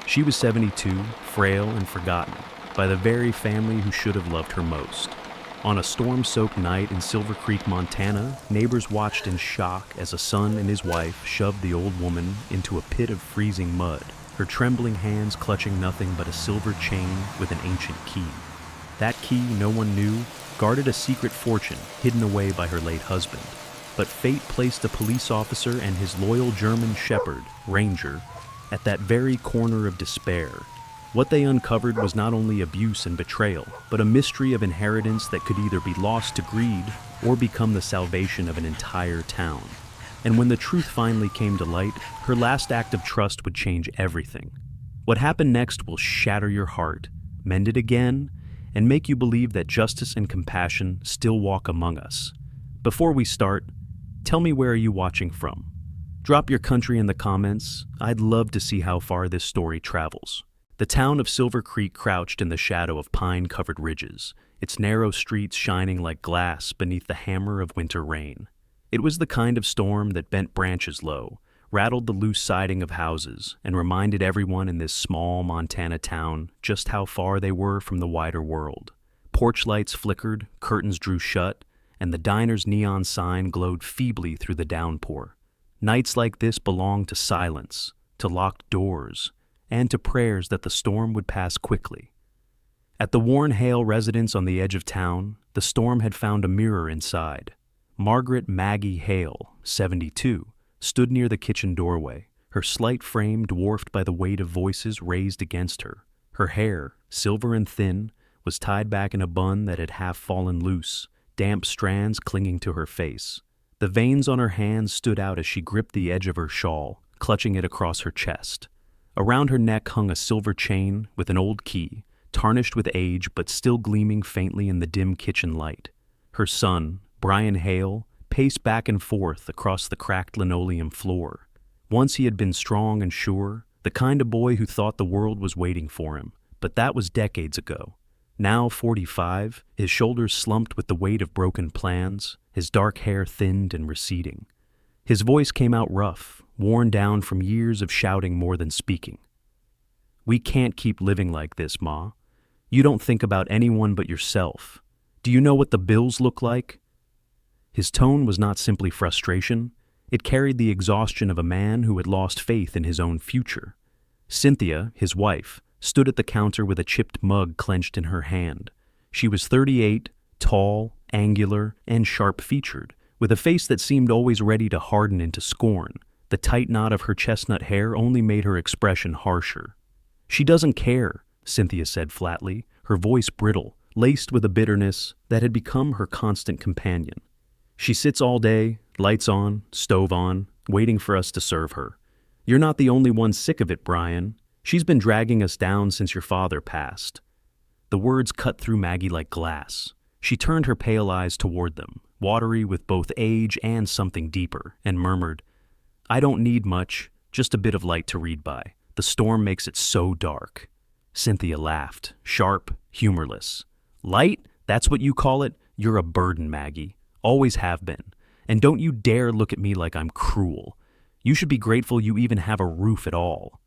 She was 72, frail and forgotten, by the very family who should have loved her most. On a storm-soaked night in Silver Creek, Montana, neighbors watched in shock as a son and his wife shoved the old woman into a pit of freezing mud, her trembling hands clutching nothing but a silver chain with an ancient key. That key, no one knew, guarded a secret fortune hidden away by her late husband. But fate placed a police officer and his loyal German shepherd, Ranger, at that very corner of despair. What they uncovered was not only abuse and betrayal, but a mystery of inheritance that could either be lost to greed or become the salvation of an entire town. And when the truth finally came to light, her last act of trust would change everything. What happened next will shatter your heart, mend it again, and make you believe that justice and compassion still walk among us. Before we start, tell me, where are you watching from? Drop your country in the comments. I'd love to see how far this story travels. The town of Silver Creek crouched in the shadow of pine-covered ridges, its narrow streets shining like glass beneath the hammer of winter rain. It was the kind of storm that bent branches low, rattled the loose siding of houses, and reminded everyone in this small Montana town just how far they were from the wider world. Porch lights flickered, curtains drew shut, and the diner's neon sign glowed feebly through the downpour. Nights like this belonged to silence, to locked doors, and to prayers that the storm would pass quickly. At the Warren Hale residence on the edge of town, the storm had found a mirror inside. Margaret Maggie Hale, 72, stood near the kitchen doorway, her slight frame dwarfed by the weight of voices raised against her. Her hair, silver and thin, was tied back in a bun that had half fallen loose, damp strands clinging to her face. The veins on her hands stood out as she gripped the edge of her shawl, clutching it across her chest. Around her neck hung a silver chain with an old key, tarnished with age but still gleaming faintly in the dim kitchen light. Her son, Brian Hale, paced back and forth across the cracked linoleum floor. Once he had been strong and sure, the kind of boy who thought the world was waiting for him, but that was decades ago. Now 45, his shoulders slumped with the weight of broken plans, his dark hair thinned and receding. His voice came out rough, worn down from years of shouting more than speaking. "We can't keep living like this, Ma. You don't think about anyone but yourself. Do you know what the bills look like?" His tone was not simply frustration. It carried the exhaustion of a man who had lost faith in his own future. Cynthia, his wife, stood at the counter with a chipped mug clenched in her hand. She was 38, tall, angular, and sharp-featured, with a face that seemed always ready to harden into scorn. The tight knot of her chestnut hair only made her expression harsher. "She doesn't care," Cynthia said flatly, her voice brittle, laced with a bitterness that had become her constant companion. "She sits all day, lights on, stove on, waiting for us to serve her. You're not the only one sick of it, Brian. She's been dragging us down since your father passed." The words cut through Maggie like glass. She turned her pale eyes toward them, watery with both age and something deeper, and murmured, "I don't need much, just a bit of light to read by. The storm makes it so dark." Cynthia laughed, sharp, humorless. "Light? That's what you call it? You're a burden, Maggie. Always have been. And don't you dare look at me like I'm cruel. You should be grateful you even have a roof at all."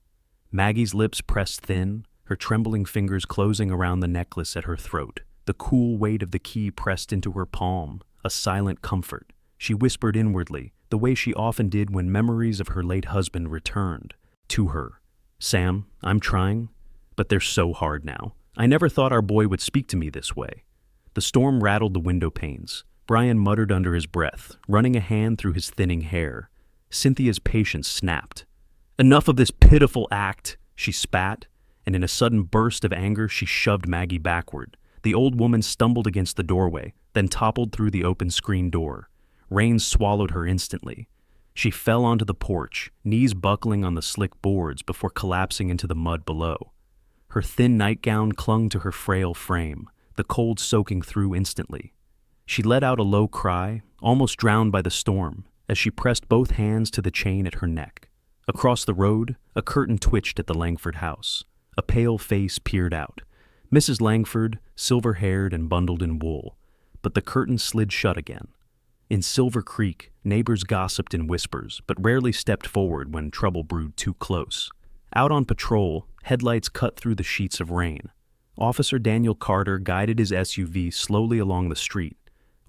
Maggie's lips pressed thin, her trembling fingers closing around the necklace at her throat, the cool weight of the key pressed into her palm, a silent comfort. She whispered inwardly, the way she often did when memories of her late husband returned to her. "Sam, I'm trying, but they're so hard now. I never thought our boy would speak to me this way." The storm rattled the window panes. Brian muttered under his breath, running a hand through his thinning hair. Cynthia's patience snapped. "Enough of this pitiful act," she spat, and in a sudden burst of anger she shoved Maggie backward. The old woman stumbled against the doorway, then toppled through the open screen door. Rain swallowed her instantly. She fell onto the porch, knees buckling on the slick boards before collapsing into the mud below. Her thin nightgown clung to her frail frame, the cold soaking through instantly. She let out a low cry, almost drowned by the storm, as she pressed both hands to the chain at her neck. Across the road, a curtain twitched at the Langford house. A pale face peered out. Mrs. Langford, silver-haired and bundled in wool, but the curtain slid shut again. In Silver Creek, neighbors gossiped in whispers, but rarely stepped forward when trouble brewed too close. Out on patrol, headlights cut through the sheets of rain. Officer Daniel Carter guided his SUV slowly along the street,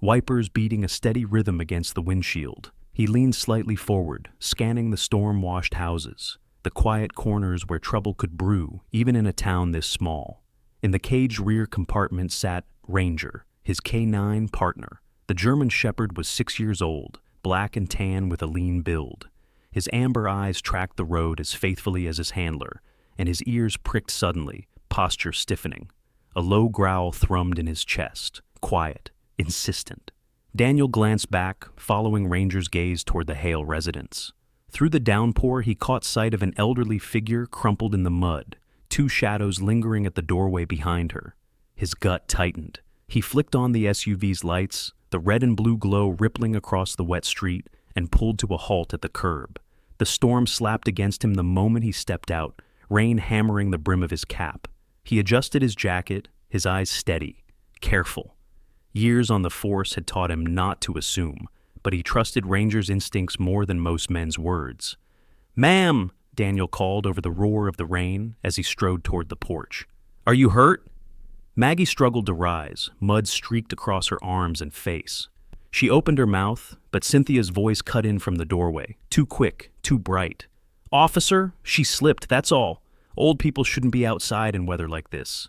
wipers beating a steady rhythm against the windshield. He leaned slightly forward, scanning the storm-washed houses, the quiet corners where trouble could brew, even in a town this small. In the caged rear compartment sat Ranger, his K9 partner. The German Shepherd was 6 years old, black and tan with a lean build. His amber eyes tracked the road as faithfully as his handler, and his ears pricked suddenly, posture stiffening. A low growl thrummed in his chest, quiet, insistent. Daniel glanced back, following Ranger's gaze toward the Hale residence. Through the downpour, he caught sight of an elderly figure crumpled in the mud, two shadows lingering at the doorway behind her. His gut tightened. He flicked on the SUV's lights, the red and blue glow rippling across the wet street, and pulled to a halt at the curb. The storm slapped against him the moment he stepped out, rain hammering the brim of his cap. He adjusted his jacket, his eyes steady, careful. Years on the force had taught him not to assume, but he trusted Ranger's instincts more than most men's words. "Ma'am!" Daniel called over the roar of the rain as he strode toward the porch. "Are you hurt?" Maggie struggled to rise, mud streaked across her arms and face. She opened her mouth, but Cynthia's voice cut in from the doorway, too quick, too bright. "Officer, she slipped, that's all. Old people shouldn't be outside in weather like this."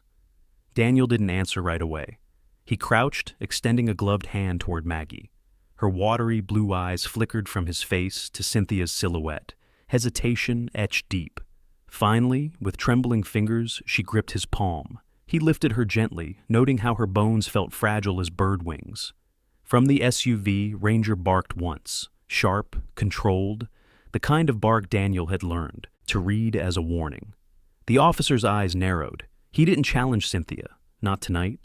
Daniel didn't answer right away. He crouched, extending a gloved hand toward Maggie. Her watery blue eyes flickered from his face to Cynthia's silhouette, hesitation etched deep. Finally, with trembling fingers, she gripped his palm. He lifted her gently, noting how her bones felt fragile as bird wings. From the SUV, Ranger barked once, sharp, controlled, the kind of bark Daniel had learned to read as a warning. The officer's eyes narrowed. He didn't challenge Cynthia, not tonight,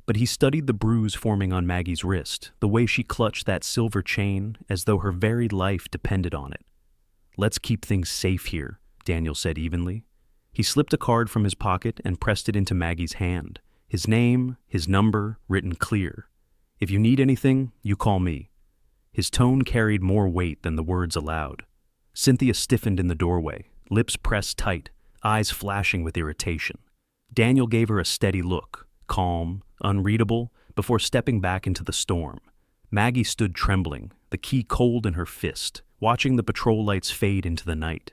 but he studied the bruise forming on Maggie's wrist, the way she clutched that silver chain as though her very life depended on it. "Let's keep things safe here," Daniel said evenly. He slipped a card from his pocket and pressed it into Maggie's hand, his name, his number, written clear. "If you need anything, you call me." His tone carried more weight than the words allowed. Cynthia stiffened in the doorway, lips pressed tight, eyes flashing with irritation. Daniel gave her a steady look, calm, unreadable, before stepping back into the storm. Maggie stood trembling, the key cold in her fist, watching the patrol lights fade into the night.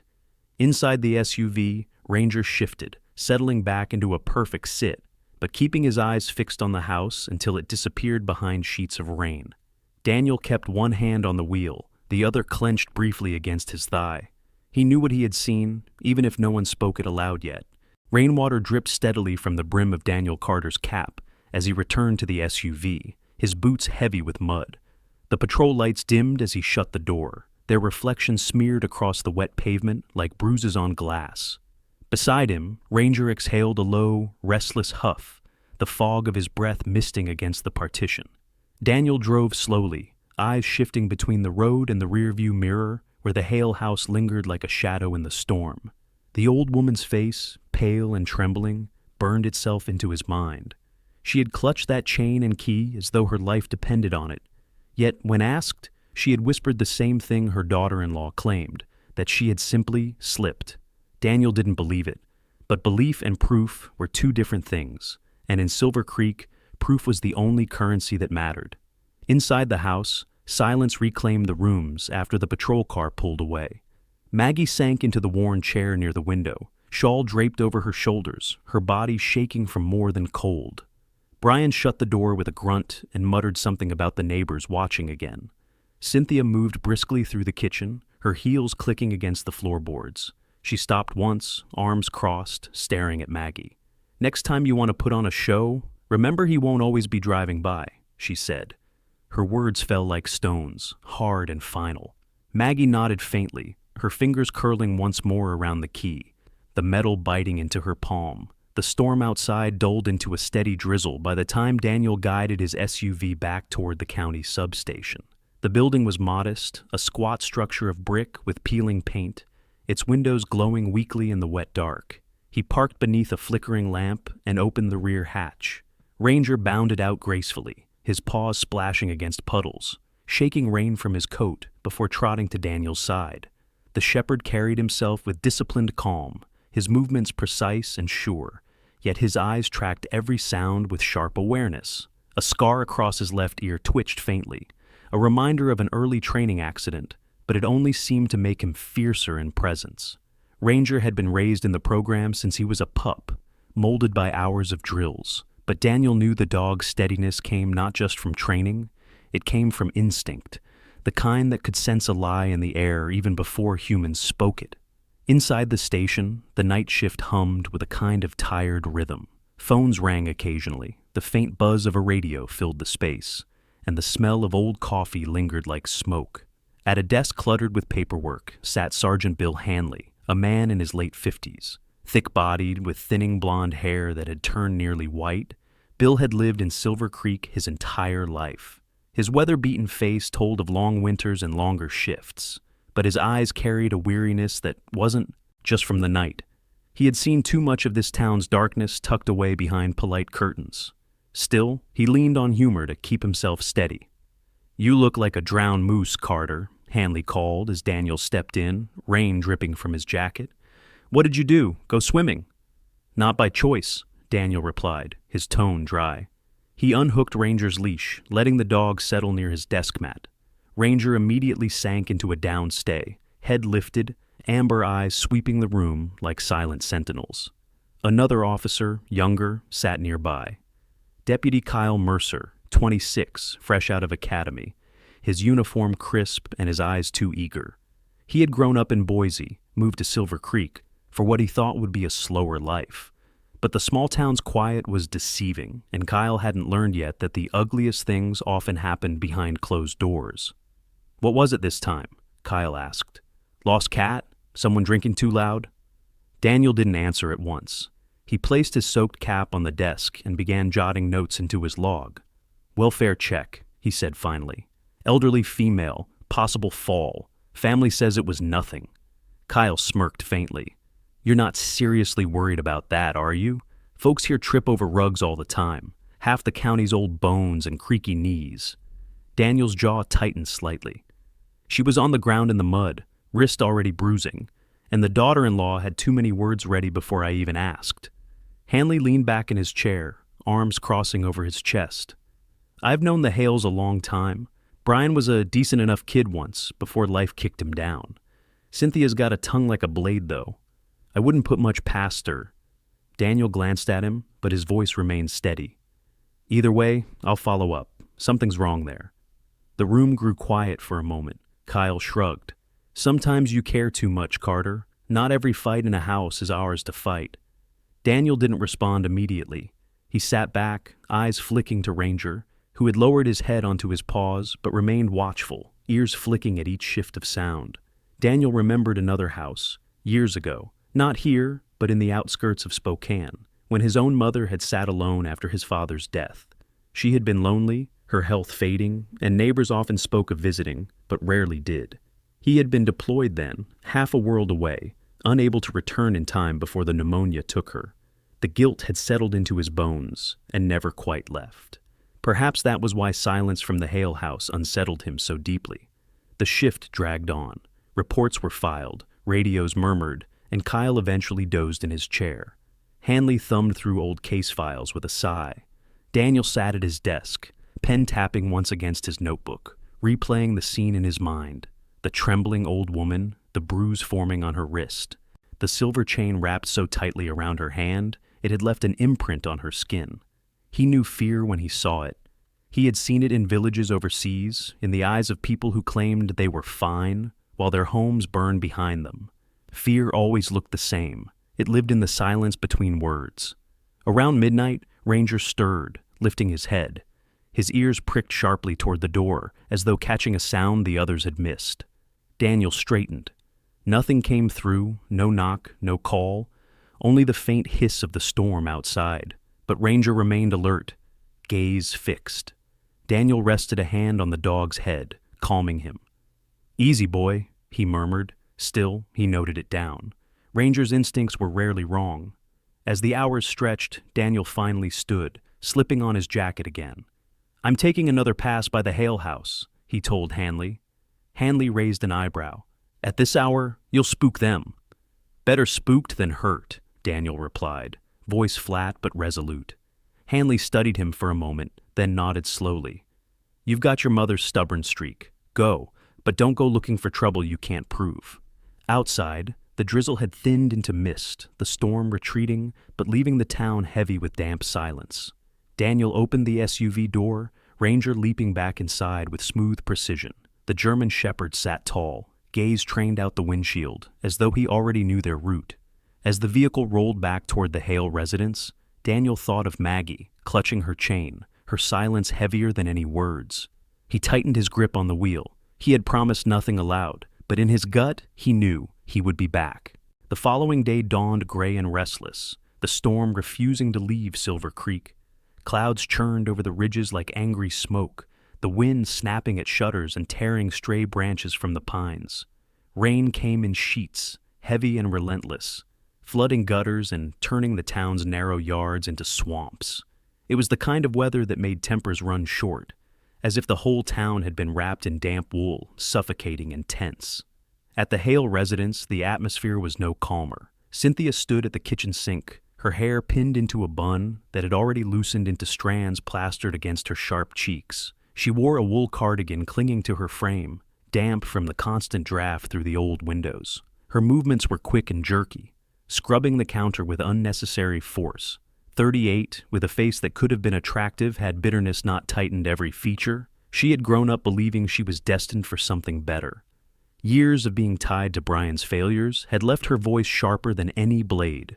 Inside the SUV, Ranger shifted, settling back into a perfect sit, but keeping his eyes fixed on the house until it disappeared behind sheets of rain. Daniel kept one hand on the wheel, the other clenched briefly against his thigh. He knew what he had seen, even if no one spoke it aloud yet. Rainwater dripped steadily from the brim of Daniel Carter's cap as he returned to the SUV, his boots heavy with mud. The patrol lights dimmed as he shut the door, their reflection smeared across the wet pavement like bruises on glass. Beside him, Ranger exhaled a low, restless huff, the fog of his breath misting against the partition. Daniel drove slowly, eyes shifting between the road and the rearview mirror where the Hale house lingered like a shadow in the storm. The old woman's face, pale and trembling, burned itself into his mind. She had clutched that chain and key as though her life depended on it. Yet, when asked, she had whispered the same thing her daughter-in-law claimed, that she had simply slipped. Daniel didn't believe it, but belief and proof were two different things, and in Silver Creek, proof was the only currency that mattered. Inside the house, silence reclaimed the rooms after the patrol car pulled away. Maggie sank into the worn chair near the window, shawl draped over her shoulders, her body shaking from more than cold. Brian shut the door with a grunt and muttered something about the neighbors watching again. Cynthia moved briskly through the kitchen, her heels clicking against the floorboards. She stopped once, arms crossed, staring at Maggie. "Next time you want to put on a show, remember he won't always be driving by," she said. Her words fell like stones, hard and final. Maggie nodded faintly, her fingers curling once more around the key, the metal biting into her palm. The storm outside dulled into a steady drizzle by the time Daniel guided his SUV back toward the county substation. The building was modest, a squat structure of brick with peeling paint, its windows glowing weakly in the wet dark. He parked beneath a flickering lamp and opened the rear hatch. Ranger bounded out gracefully, his paws splashing against puddles, shaking rain from his coat before trotting to Daniel's side. The shepherd carried himself with disciplined calm, his movements precise and sure, yet his eyes tracked every sound with sharp awareness. A scar across his left ear twitched faintly, a reminder of an early training accident, but it only seemed to make him fiercer in presence. Ranger had been raised in the program since he was a pup, molded by hours of drills, but Daniel knew the dog's steadiness came not just from training, it came from instinct, the kind that could sense a lie in the air even before humans spoke it. Inside the station, the night shift hummed with a kind of tired rhythm. Phones rang occasionally, the faint buzz of a radio filled the space, and the smell of old coffee lingered like smoke. At a desk cluttered with paperwork sat Sergeant Bill Hanley, a man in his late 50s. Thick-bodied, with thinning blonde hair that had turned nearly white, Bill had lived in Silver Creek his entire life. His weather-beaten face told of long winters and longer shifts, but his eyes carried a weariness that wasn't just from the night. He had seen too much of this town's darkness tucked away behind polite curtains. Still, he leaned on humor to keep himself steady. "You look like a drowned moose, Carter," Hanley called as Daniel stepped in, rain dripping from his jacket. "What did you do? Go swimming?" "Not by choice," Daniel replied, his tone dry. He unhooked Ranger's leash, letting the dog settle near his desk mat. Ranger immediately sank into a down stay, head lifted, amber eyes sweeping the room like silent sentinels. Another officer, younger, sat nearby. Deputy Kyle Mercer, 26, fresh out of academy, his uniform crisp and his eyes too eager. He had grown up in Boise, moved to Silver Creek, for what he thought would be a slower life. But the small town's quiet was deceiving, and Kyle hadn't learned yet that the ugliest things often happened behind closed doors. "What was it this time?" Kyle asked. "Lost cat? Someone drinking too loud?" Daniel didn't answer at once. He placed his soaked cap on the desk and began jotting notes into his log. "Welfare check," he said finally. "Elderly female, possible fall. Family says it was nothing." Kyle smirked faintly. "You're not seriously worried about that, are you? Folks here trip over rugs all the time. Half the county's old bones and creaky knees." Daniel's jaw tightened slightly. "She was on the ground in the mud, wrist already bruising, and the daughter-in-law had too many words ready before I even asked." Hanley leaned back in his chair, arms crossing over his chest. "I've known the Hales a long time. Brian was a decent enough kid once, before life kicked him down. Cynthia's got a tongue like a blade, though. I wouldn't put much past her." Daniel glanced at him, but his voice remained steady. "Either way, I'll follow up. Something's wrong there." The room grew quiet for a moment. Kyle shrugged. "Sometimes you care too much, Carter. Not every fight in a house is ours to fight." Daniel didn't respond immediately. He sat back, eyes flicking to Ranger, who had lowered his head onto his paws but remained watchful, ears flicking at each shift of sound. Daniel remembered another house, years ago, not here, but in the outskirts of Spokane, when his own mother had sat alone after his father's death. She had been lonely, her health fading, and neighbors often spoke of visiting, but rarely did. He had been deployed then, half a world away, unable to return in time before the pneumonia took her. The guilt had settled into his bones and never quite left. Perhaps that was why silence from the Hale house unsettled him so deeply. The shift dragged on. Reports were filed, radios murmured, and Kyle eventually dozed in his chair. Hanley thumbed through old case files with a sigh. Daniel sat at his desk, pen tapping once against his notebook, replaying the scene in his mind. The trembling old woman, the bruise forming on her wrist, the silver chain wrapped so tightly around her hand it had left an imprint on her skin. He knew fear when he saw it. He had seen it in villages overseas, in the eyes of people who claimed they were fine, while their homes burned behind them. Fear always looked the same. It lived in the silence between words. Around midnight, Ranger stirred, lifting his head. His ears pricked sharply toward the door, as though catching a sound the others had missed. Daniel straightened. Nothing came through, no knock, no call, only the faint hiss of the storm outside. But Ranger remained alert, gaze fixed. Daniel rested a hand on the dog's head, calming him. "Easy, boy," he murmured. Still, he noted it down. Ranger's instincts were rarely wrong. As the hours stretched, Daniel finally stood, slipping on his jacket again. "I'm taking another pass by the Hale house," he told Hanley. Hanley raised an eyebrow. "At this hour, you'll spook them." Better spooked than hurt, Daniel replied, voice flat but resolute. Hanley studied him for a moment, then nodded slowly. You've got your mother's stubborn streak. Go, but don't go looking for trouble you can't prove. Outside, the drizzle had thinned into mist, the storm retreating, but leaving the town heavy with damp silence. Daniel opened the SUV door, Ranger leaping back inside with smooth precision. The German shepherd sat tall, gaze trained out the windshield, as though he already knew their route. As the vehicle rolled back toward the Hale residence, Daniel thought of Maggie, clutching her chain, her silence heavier than any words. He tightened his grip on the wheel. He had promised nothing aloud, but in his gut, he knew he would be back. The following day dawned gray and restless, the storm refusing to leave Silver Creek. Clouds churned over the ridges like angry smoke, the wind snapping at shutters and tearing stray branches from the pines. Rain came in sheets, heavy and relentless, flooding gutters and turning the town's narrow yards into swamps. It was the kind of weather that made tempers run short, as if the whole town had been wrapped in damp wool, suffocating and tense. At the Hale residence, the atmosphere was no calmer. Cynthia stood at the kitchen sink, her hair pinned into a bun that had already loosened into strands plastered against her sharp cheeks. She wore a wool cardigan clinging to her frame, damp from the constant draft through the old windows. Her movements were quick and jerky, scrubbing the counter with unnecessary force. 38, with a face that could have been attractive had bitterness not tightened every feature, she had grown up believing she was destined for something better. Years of being tied to Brian's failures had left her voice sharper than any blade.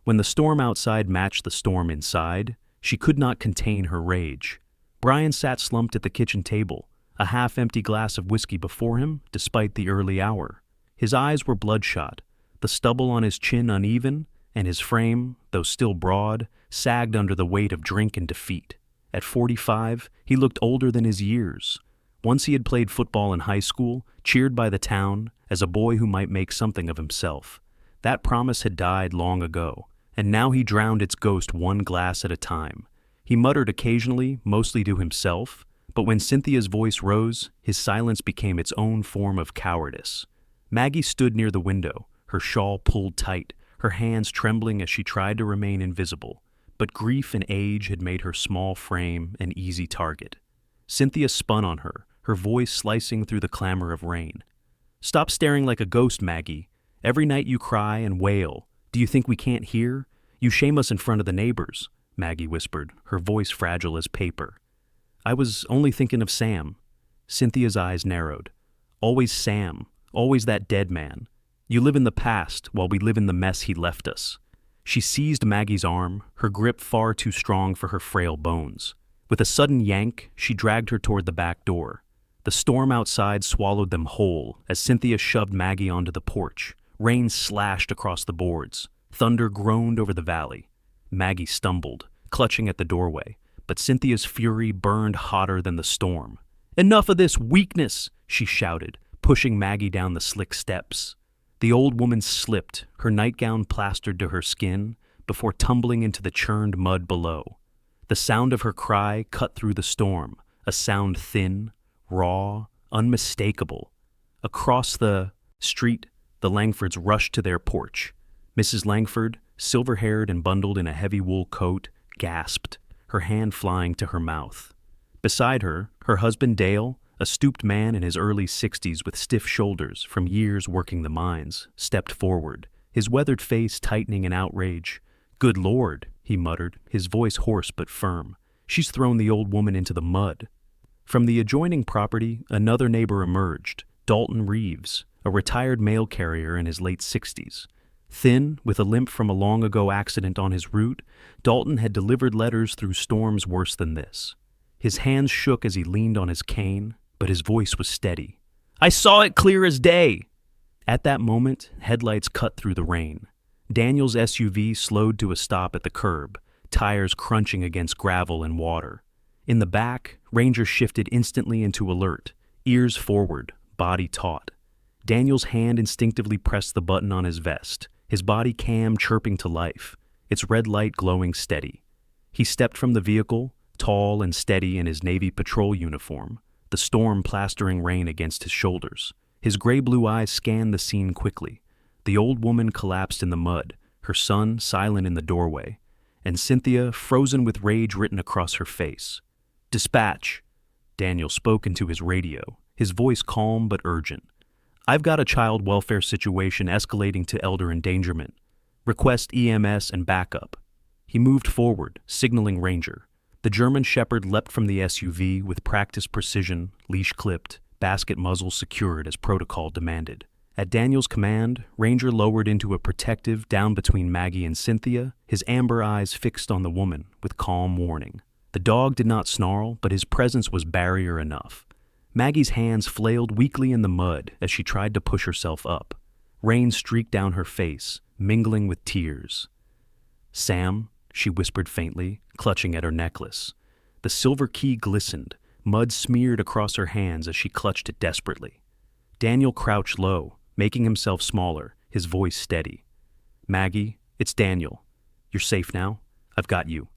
When the storm outside matched the storm inside, she could not contain her rage. Brian sat slumped at the kitchen table, a half-empty glass of whiskey before him, despite the early hour. His eyes were bloodshot, the stubble on his chin uneven, and his frame, though still broad, sagged under the weight of drink and defeat. At 45, he looked older than his years. Once he had played football in high school, cheered by the town, as a boy who might make something of himself. That promise had died long ago, and now he drowned its ghost one glass at a time. He muttered occasionally, mostly to himself, but when Cynthia's voice rose, his silence became its own form of cowardice. Maggie stood near the window, her shawl pulled tight, her hands trembling as she tried to remain invisible, but grief and age had made her small frame an easy target. Cynthia spun on her, her voice slicing through the clamor of rain. "Stop staring like a ghost, Maggie. Every night you cry and wail. Do you think we can't hear? You shame us in front of the neighbors," Maggie whispered, her voice fragile as paper. "I was only thinking of Sam." Cynthia's eyes narrowed. "Always Sam, always that dead man. You live in the past while we live in the mess he left us." She seized Maggie's arm, her grip far too strong for her frail bones. With a sudden yank, she dragged her toward the back door. The storm outside swallowed them whole as Cynthia shoved Maggie onto the porch. Rain slashed across the boards. Thunder groaned over the valley. Maggie stumbled, clutching at the doorway, but Cynthia's fury burned hotter than the storm. "Enough of this weakness!" she shouted, pushing Maggie down the slick steps. The old woman slipped, her nightgown plastered to her skin, before tumbling into the churned mud below. The sound of her cry cut through the storm, a sound thin, raw, unmistakable. Across the street, the Langfords rushed to their porch. Mrs. Langford, silver-haired and bundled in a heavy wool coat, gasped, her hand flying to her mouth. Beside her, her husband Dale, a stooped man in his early 60s with stiff shoulders from years working the mines, stepped forward, his weathered face tightening in outrage. "Good Lord," he muttered, his voice hoarse but firm. "She's thrown the old woman into the mud." From the adjoining property, another neighbor emerged, Dalton Reeves, a retired mail carrier in his late 60s. Thin, with a limp from a long-ago accident on his route, Dalton had delivered letters through storms worse than this. His hands shook as he leaned on his cane, but his voice was steady. "I saw it clear as day!" At that moment, headlights cut through the rain. Daniel's SUV slowed to a stop at the curb, tires crunching against gravel and water. In the back, Ranger shifted instantly into alert, ears forward, body taut. Daniel's hand instinctively pressed the button on his vest, his body cam chirping to life, its red light glowing steady. He stepped from the vehicle, tall and steady in his Navy patrol uniform, the storm plastering rain against his shoulders. His gray-blue eyes scanned the scene quickly. The old woman collapsed in the mud, her son silent in the doorway, and Cynthia frozen with rage written across her face. "Dispatch!" Daniel spoke into his radio, his voice calm but urgent. "I've got a child welfare situation escalating to elder endangerment. Request EMS and backup." He moved forward, signaling Ranger. The German Shepherd leapt from the SUV with practiced precision, leash clipped, basket muzzle secured as protocol demanded. At Daniel's command, Ranger lowered into a protective down between Maggie and Cynthia, his amber eyes fixed on the woman with calm warning. The dog did not snarl, but his presence was barrier enough. Maggie's hands flailed weakly in the mud as she tried to push herself up. Rain streaked down her face, mingling with tears. "Sam," she whispered faintly, clutching at her necklace. The silver key glistened, mud smeared across her hands as she clutched it desperately. Daniel crouched low, making himself smaller, his voice steady. "Maggie, it's Daniel. You're safe now? I've got you."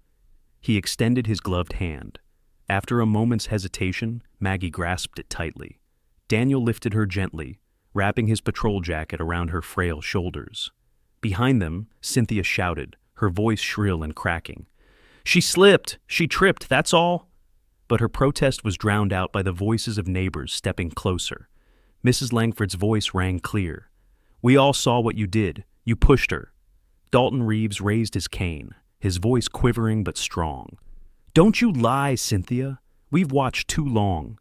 He extended his gloved hand. After a moment's hesitation, Maggie grasped it tightly. Daniel lifted her gently, wrapping his patrol jacket around her frail shoulders. Behind them, Cynthia shouted, her voice shrill and cracking. "She slipped! She tripped, that's all!" But her protest was drowned out by the voices of neighbors stepping closer. Mrs. Langford's voice rang clear. "We all saw what you did. You pushed her." Dalton Reeves raised his cane, his voice quivering but strong. "Don't you lie, Cynthia. We've watched too long."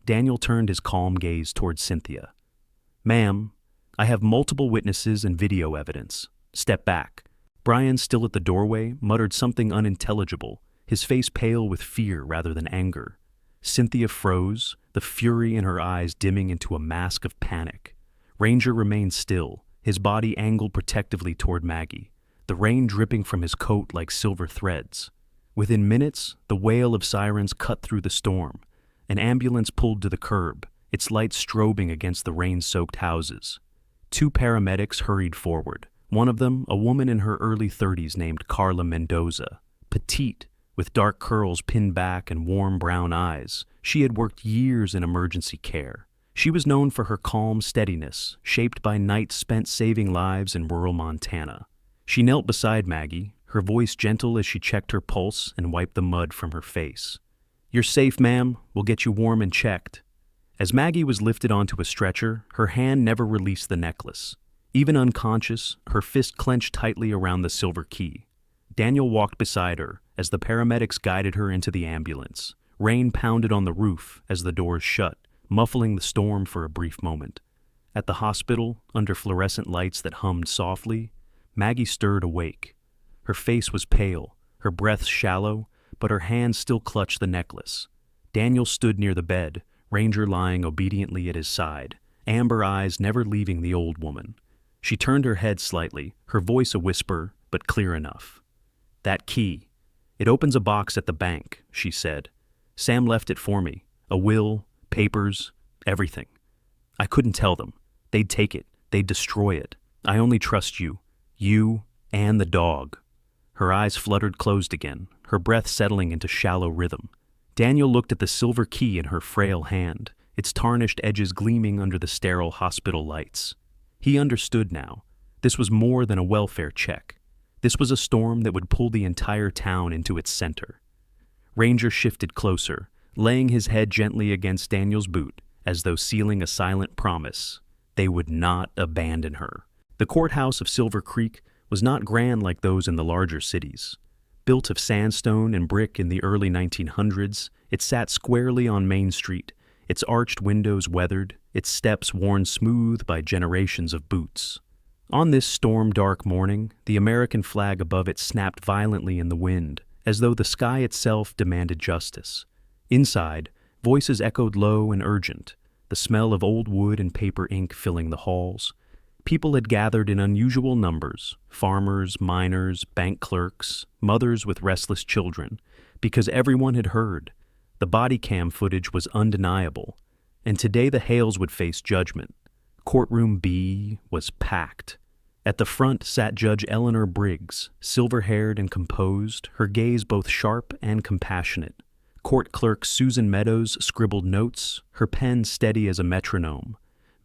Daniel turned his calm gaze towards Cynthia. "Ma'am, I have multiple witnesses and video evidence. Step back." Brian, still at the doorway, muttered something unintelligible, his face pale with fear rather than anger. Cynthia froze, the fury in her eyes dimming into a mask of panic. Ranger remained still, his body angled protectively toward Maggie, the rain dripping from his coat like silver threads. Within minutes, the wail of sirens cut through the storm. An ambulance pulled to the curb, its lights strobing against the rain-soaked houses. 2 paramedics hurried forward, one of them a woman in her early 30s named Carla Mendoza. Petite, with dark curls pinned back and warm brown eyes, she had worked years in emergency care. She was known for her calm steadiness, shaped by nights spent saving lives in rural Montana. She knelt beside Maggie, her voice gentle as she checked her pulse and wiped the mud from her face. "You're safe, ma'am. We'll get you warm and checked." As Maggie was lifted onto a stretcher, her hand never released the necklace. Even unconscious, her fist clenched tightly around the silver key. Daniel walked beside her as the paramedics guided her into the ambulance. Rain pounded on the roof as the doors shut, muffling the storm for a brief moment. At the hospital, under fluorescent lights that hummed softly, Maggie stirred awake. Her face was pale, her breath shallow, but her hands still clutched the necklace. Daniel stood near the bed, Ranger lying obediently at his side, amber eyes never leaving the old woman. She turned her head slightly, her voice a whisper, but clear enough. "That key. It opens a box at the bank," she said. "Sam left it for me. A will, papers, everything. I couldn't tell them. They'd take it. They'd destroy it. I only trust you. You and the dog." Her eyes fluttered closed again, her breath settling into shallow rhythm. Daniel looked at the silver key in her frail hand, its tarnished edges gleaming under the sterile hospital lights. He understood now. This was more than a welfare check. This was a storm that would pull the entire town into its center. Ranger shifted closer, laying his head gently against Daniel's boot, as though sealing a silent promise. They would not abandon her. The courthouse of Silver Creek was not grand like those in the larger cities. Built of sandstone and brick in the early 1900s, it sat squarely on Main Street, its arched windows weathered, its steps worn smooth by generations of boots. On this storm-dark morning, the American flag above it snapped violently in the wind, as though the sky itself demanded justice. Inside, voices echoed low and urgent, the smell of old wood and paper ink filling the halls. People had gathered in unusual numbers, farmers, miners, bank clerks, mothers with restless children, because everyone had heard. The body cam footage was undeniable, and today the Hales would face judgment. Courtroom B was packed. At the front sat Judge Eleanor Briggs, silver-haired and composed, her gaze both sharp and compassionate. Court clerk Susan Meadows scribbled notes, her pen steady as a metronome.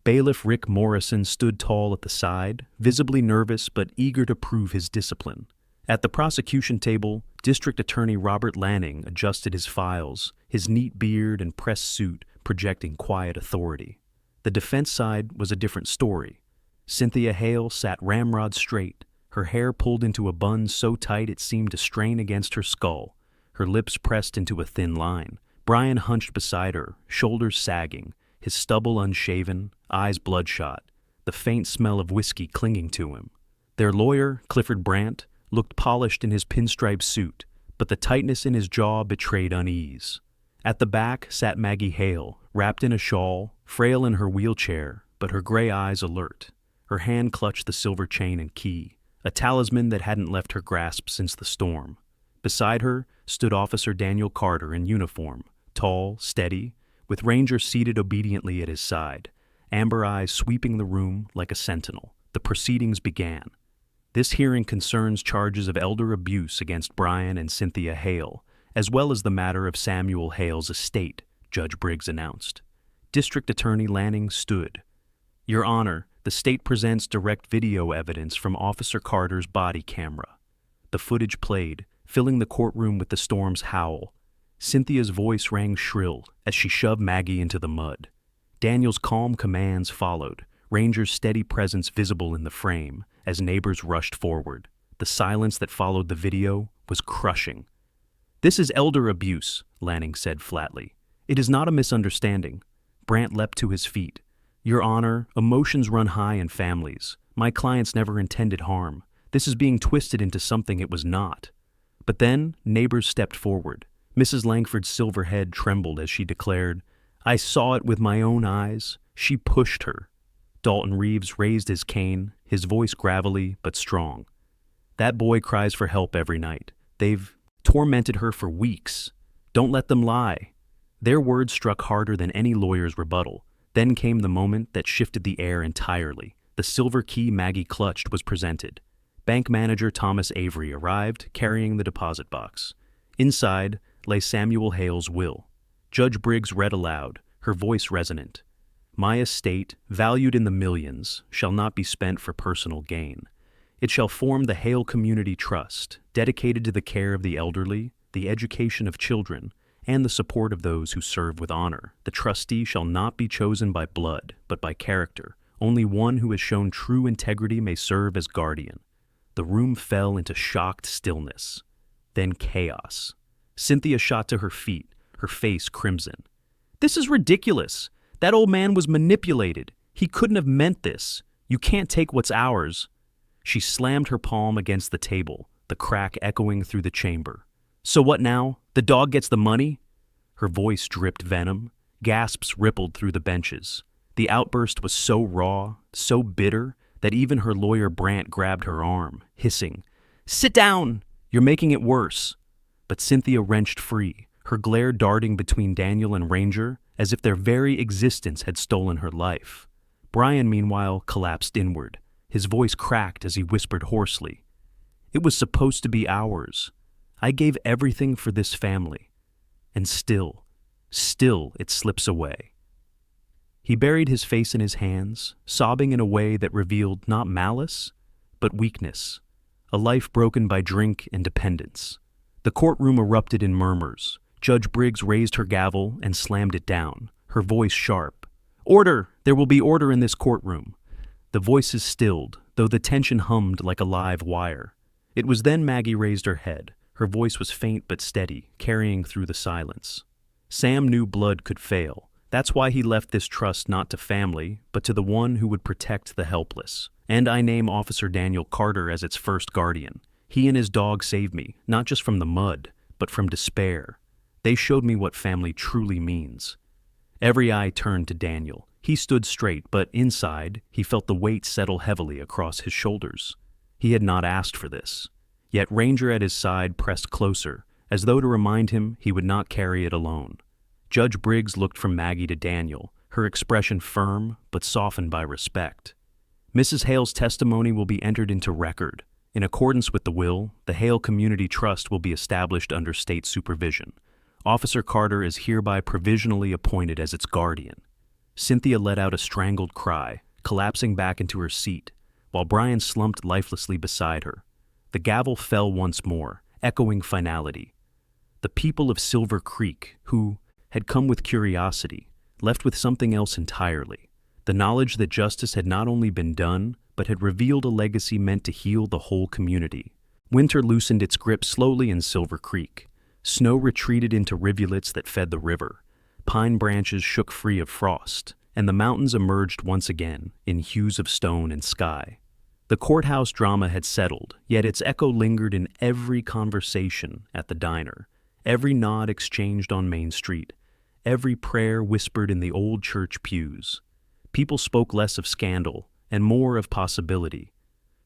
Bailiff Rick Morrison stood tall at the side, visibly nervous but eager to prove his discipline. At the prosecution table, District Attorney Robert Lanning adjusted his files, his neat beard and pressed suit projecting quiet authority. The defense side was a different story. Cynthia Hale sat ramrod straight, her hair pulled into a bun so tight it seemed to strain against her skull, her lips pressed into a thin line. Brian hunched beside her, shoulders sagging, his stubble unshaven, eyes bloodshot, the faint smell of whiskey clinging to him. Their lawyer, Clifford Brandt, looked polished in his pinstripe suit, but the tightness in his jaw betrayed unease. At the back sat Maggie Hale, wrapped in a shawl, frail in her wheelchair, but her gray eyes alert. Her hand clutched the silver chain and key, a talisman that hadn't left her grasp since the storm. Beside her stood Officer Daniel Carter in uniform, tall, steady, with Ranger seated obediently at his side, amber eyes sweeping the room like a sentinel. The proceedings began. This hearing concerns charges of elder abuse against Brian and Cynthia Hale, as well as the matter of Samuel Hale's estate, Judge Briggs announced. District Attorney Lanning stood. Your Honor, the state presents direct video evidence from Officer Carter's body camera. The footage played, filling the courtroom with the storm's howl. Cynthia's voice rang shrill as she shoved Maggie into the mud. Daniel's calm commands followed, Ranger's steady presence visible in the frame as neighbors rushed forward. The silence that followed the video was crushing. This is elder abuse, Lanning said flatly. It is not a misunderstanding. Brandt leapt to his feet. Your Honor, emotions run high in families. My clients never intended harm. This is being twisted into something it was not. But then, neighbors stepped forward. Mrs. Langford's silver head trembled as she declared, I saw it with my own eyes. She pushed her. Dalton Reeves raised his cane, his voice gravelly but strong. That boy cries for help every night. They've tormented her for weeks. Don't let them lie. Their words struck harder than any lawyer's rebuttal. Then came the moment that shifted the air entirely. The silver key Maggie clutched was presented. Bank manager Thomas Avery arrived, carrying the deposit box. Inside lay Samuel Hale's will. Judge Briggs read aloud, her voice resonant. My estate, valued in the millions, shall not be spent for personal gain. It shall form the Hale Community Trust, dedicated to the care of the elderly, the education of children, and the support of those who serve with honor. The trustee shall not be chosen by blood, but by character. Only one who has shown true integrity may serve as guardian. The room fell into shocked stillness. Then chaos. Cynthia shot to her feet, her face crimson. This is ridiculous. That old man was manipulated. He couldn't have meant this. You can't take what's ours. She slammed her palm against the table, the crack echoing through the chamber. So what now? The dog gets the money? Her voice dripped venom. Gasps rippled through the benches. The outburst was so raw, so bitter, that even her lawyer Brandt grabbed her arm, hissing, Sit down! You're making it worse. But Cynthia wrenched free, her glare darting between Daniel and Ranger, as if their very existence had stolen her life. Brian, meanwhile, collapsed inward. His voice cracked as he whispered hoarsely, It was supposed to be ours. I gave everything for this family. And still it slips away. He buried his face in his hands, sobbing in a way that revealed not malice, but weakness, a life broken by drink and dependence. The courtroom erupted in murmurs. Judge Briggs raised her gavel and slammed it down, her voice sharp. Order! There will be order in this courtroom. The voices stilled, though the tension hummed like a live wire. It was then Maggie raised her head. Her voice was faint but steady, carrying through the silence. Sam knew blood could fail. That's why he left this trust not to family, but to the one who would protect the helpless. And I name Officer Daniel Carter as its first guardian. He and his dog saved me, not just from the mud, but from despair. They showed me what family truly means. Every eye turned to Daniel. He stood straight, but inside, he felt the weight settle heavily across his shoulders. He had not asked for this. Yet Ranger at his side pressed closer, as though to remind him he would not carry it alone. Judge Briggs looked from Maggie to Daniel, her expression firm but softened by respect. Mrs. Hale's testimony will be entered into record. In accordance with the will, the Hale Community Trust will be established under state supervision. Officer Carter is hereby provisionally appointed as its guardian. Cynthia let out a strangled cry, collapsing back into her seat, while Brian slumped lifelessly beside her. The gavel fell once more, echoing finality. The people of Silver Creek, who had come with curiosity, left with something else entirely. The knowledge that justice had not only been done, but had revealed a legacy meant to heal the whole community. Winter loosened its grip slowly in Silver Creek. Snow retreated into rivulets that fed the river. Pine branches shook free of frost, and the mountains emerged once again in hues of stone and sky. The courthouse drama had settled, yet its echo lingered in every conversation at the diner, every nod exchanged on Main Street, every prayer whispered in the old church pews. People spoke less of scandal and more of possibility.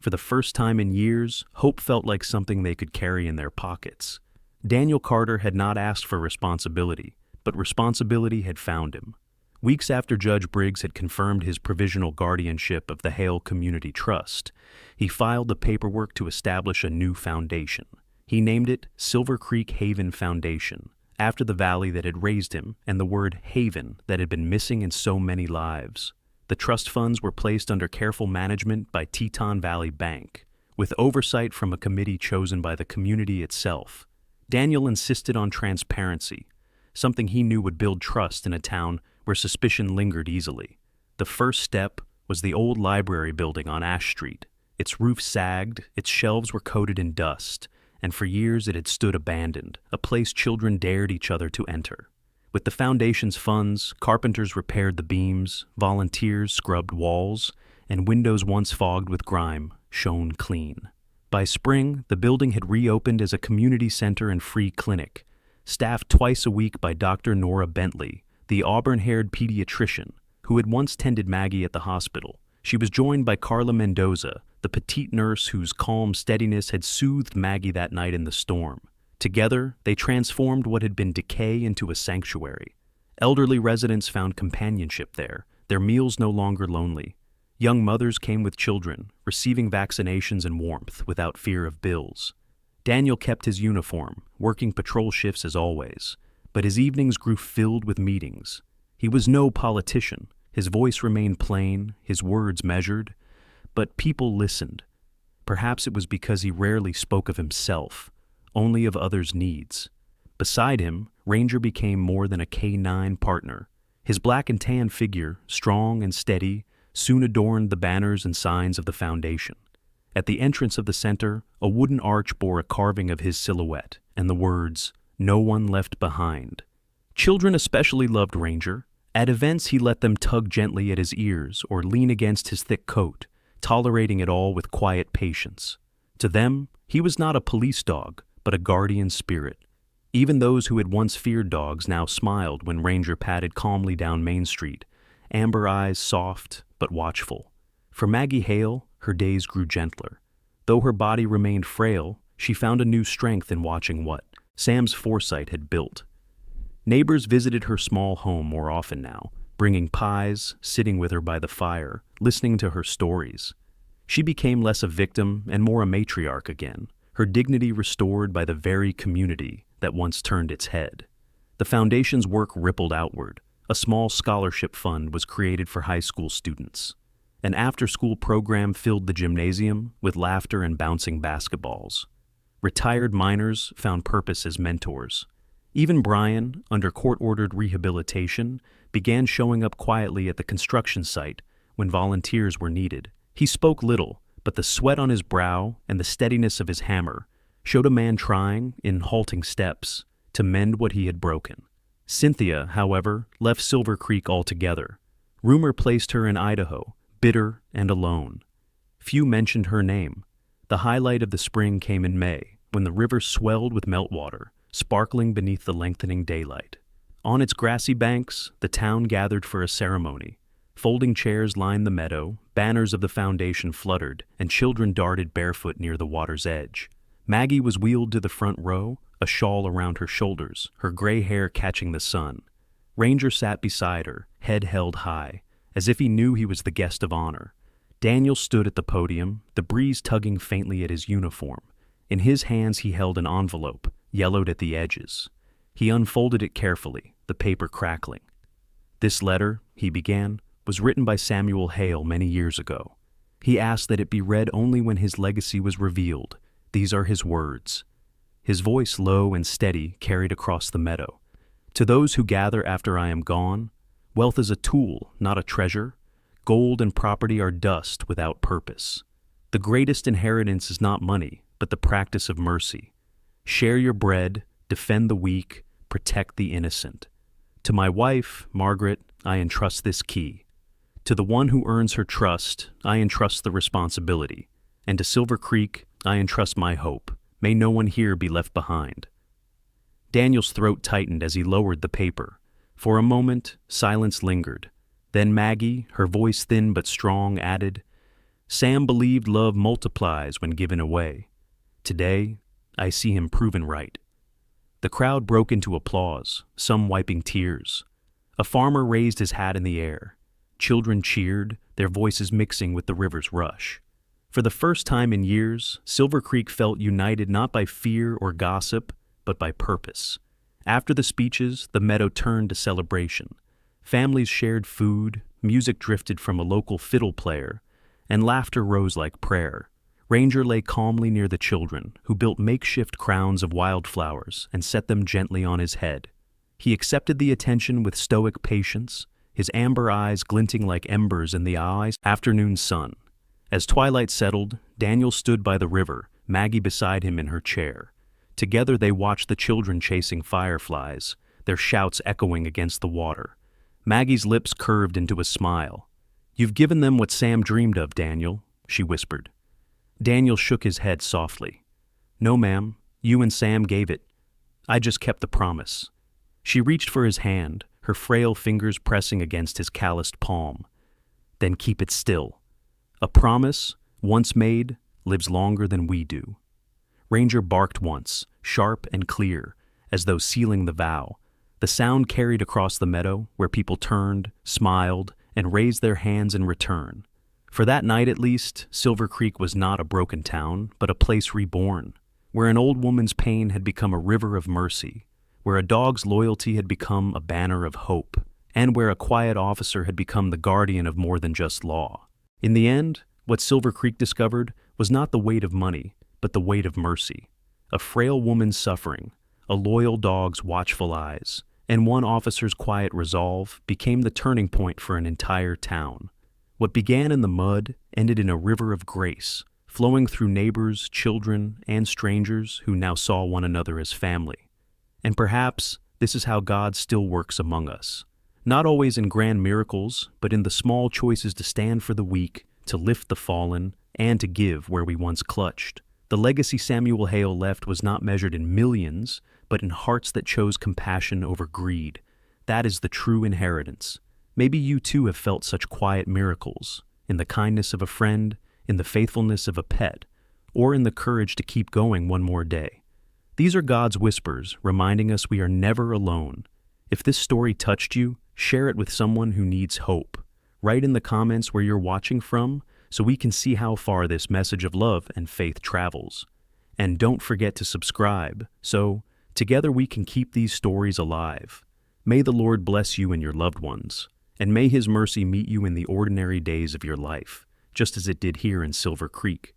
For the first time in years, hope felt like something they could carry in their pockets. Daniel Carter had not asked for responsibility, but responsibility had found him. Weeks after Judge Briggs had confirmed his provisional guardianship of the Hale Community Trust, he filed the paperwork to establish a new foundation. He named it Silver Creek Haven Foundation, after the valley that had raised him and the word haven that had been missing in so many lives. The trust funds were placed under careful management by Teton Valley Bank, with oversight from a committee chosen by the community itself. Daniel insisted on transparency, something he knew would build trust in a town where suspicion lingered easily. The first step was the old library building on Ash Street. Its roof sagged, its shelves were coated in dust, and for years it had stood abandoned, a place children dared each other to enter. With the foundation's funds, carpenters repaired the beams, volunteers scrubbed walls, and windows once fogged with grime shone clean. By spring, the building had reopened as a community center and free clinic, staffed twice a week by Dr. Nora Bentley, the auburn-haired pediatrician who had once tended Maggie at the hospital. She was joined by Carla Mendoza, the petite nurse whose calm steadiness had soothed Maggie that night in the storm. Together, they transformed what had been decay into a sanctuary. Elderly residents found companionship there, their meals no longer lonely. Young mothers came with children, receiving vaccinations and warmth without fear of bills. Daniel kept his uniform, working patrol shifts as always, but his evenings grew filled with meetings. He was no politician. His voice remained plain, his words measured, but people listened. Perhaps it was because he rarely spoke of himself, only of others' needs. Beside him, Ranger became more than a K-9 partner. His black and tan figure, strong and steady, soon adorned the banners and signs of the foundation. At the entrance of the center, a wooden arch bore a carving of his silhouette and the words, "No one left behind." Children especially loved Ranger. At events, he let them tug gently at his ears or lean against his thick coat, tolerating it all with quiet patience. To them, he was not a police dog, but a guardian spirit. Even those who had once feared dogs now smiled when Ranger padded calmly down Main Street, amber eyes soft but watchful. For Maggie Hale, her days grew gentler. Though her body remained frail, she found a new strength in watching what Sam's foresight had built. Neighbors visited her small home more often now, bringing pies, sitting with her by the fire, listening to her stories. She became less a victim and more a matriarch again, her dignity restored by the very community that once turned its head. The foundation's work rippled outward. A small scholarship fund was created for high school students. An after-school program filled the gymnasium with laughter and bouncing basketballs. Retired miners found purpose as mentors. Even Brian, under court-ordered rehabilitation, began showing up quietly at the construction site when volunteers were needed. He spoke little, but the sweat on his brow and the steadiness of his hammer showed a man trying, in halting steps, to mend what he had broken. Cynthia, however, left Silver Creek altogether. Rumor placed her in Idaho, bitter and alone. Few mentioned her name. The highlight of the spring came in May, when the river swelled with meltwater, sparkling beneath the lengthening daylight. On its grassy banks, the town gathered for a ceremony. Folding chairs lined the meadow, banners of the foundation fluttered, and children darted barefoot near the water's edge. Maggie was wheeled to the front row, a shawl around her shoulders, her gray hair catching the sun. Ranger sat beside her, head held high, as if he knew he was the guest of honor. Daniel stood at the podium, the breeze tugging faintly at his uniform. In his hands he held an envelope, yellowed at the edges. He unfolded it carefully, the paper crackling. "This letter," he began, "was written by Samuel Hale many years ago. He asked that it be read only when his legacy was revealed. These are his words." His voice, low and steady, carried across the meadow. "To those who gather after I am gone, wealth is a tool, not a treasure. Gold and property are dust without purpose. The greatest inheritance is not money, but the practice of mercy. Share your bread, defend the weak, protect the innocent. To my wife, Margaret, I entrust this key. To the one who earns her trust, I entrust the responsibility. And to Silver Creek, I entrust my hope. May no one here be left behind." Daniel's throat tightened as he lowered the paper. For a moment, silence lingered. Then Maggie, her voice thin but strong, added, "Sam believed love multiplies when given away. Today, I see him proven right." The crowd broke into applause, some wiping tears. A farmer raised his hat in the air. Children cheered, their voices mixing with the river's rush. For the first time in years, Silver Creek felt united not by fear or gossip, but by purpose. After the speeches, the meadow turned to celebration. Families shared food, music drifted from a local fiddle player, and laughter rose like prayer. Ranger lay calmly near the children, who built makeshift crowns of wildflowers and set them gently on his head. He accepted the attention with stoic patience, his amber eyes glinting like embers in the afternoon sun. As twilight settled, Daniel stood by the river, Maggie beside him in her chair. Together they watched the children chasing fireflies, their shouts echoing against the water. Maggie's lips curved into a smile. "You've given them what Sam dreamed of, Daniel," she whispered. Daniel shook his head softly. "No, ma'am, you and Sam gave it. I just kept the promise." She reached for his hand, her frail fingers pressing against his calloused palm. "Then keep it still. A promise, once made, lives longer than we do." Ranger barked once, sharp and clear, as though sealing the vow. The sound carried across the meadow, where people turned, smiled, and raised their hands in return. For that night at least, Silver Creek was not a broken town, but a place reborn, where an old woman's pain had become a river of mercy, where a dog's loyalty had become a banner of hope, and where a quiet officer had become the guardian of more than just law. In the end, what Silver Creek discovered was not the weight of money, but the weight of mercy. A frail woman's suffering, a loyal dog's watchful eyes, and one officer's quiet resolve became the turning point for an entire town. What began in the mud ended in a river of grace, flowing through neighbors, children, and strangers who now saw one another as family. And perhaps this is how God still works among us. Not always in grand miracles, but in the small choices to stand for the weak, to lift the fallen, and to give where we once clutched. The legacy Samuel Hale left was not measured in millions, but in hearts that chose compassion over greed. That is the true inheritance. Maybe you too have felt such quiet miracles, in the kindness of a friend, in the faithfulness of a pet, or in the courage to keep going one more day. These are God's whispers, reminding us we are never alone. If this story touched you, share it with someone who needs hope. Write in the comments where you're watching from, so we can see how far this message of love and faith travels. And don't forget to subscribe, so together we can keep these stories alive. May the Lord bless you and your loved ones, and may His mercy meet you in the ordinary days of your life, just as it did here in Silver Creek.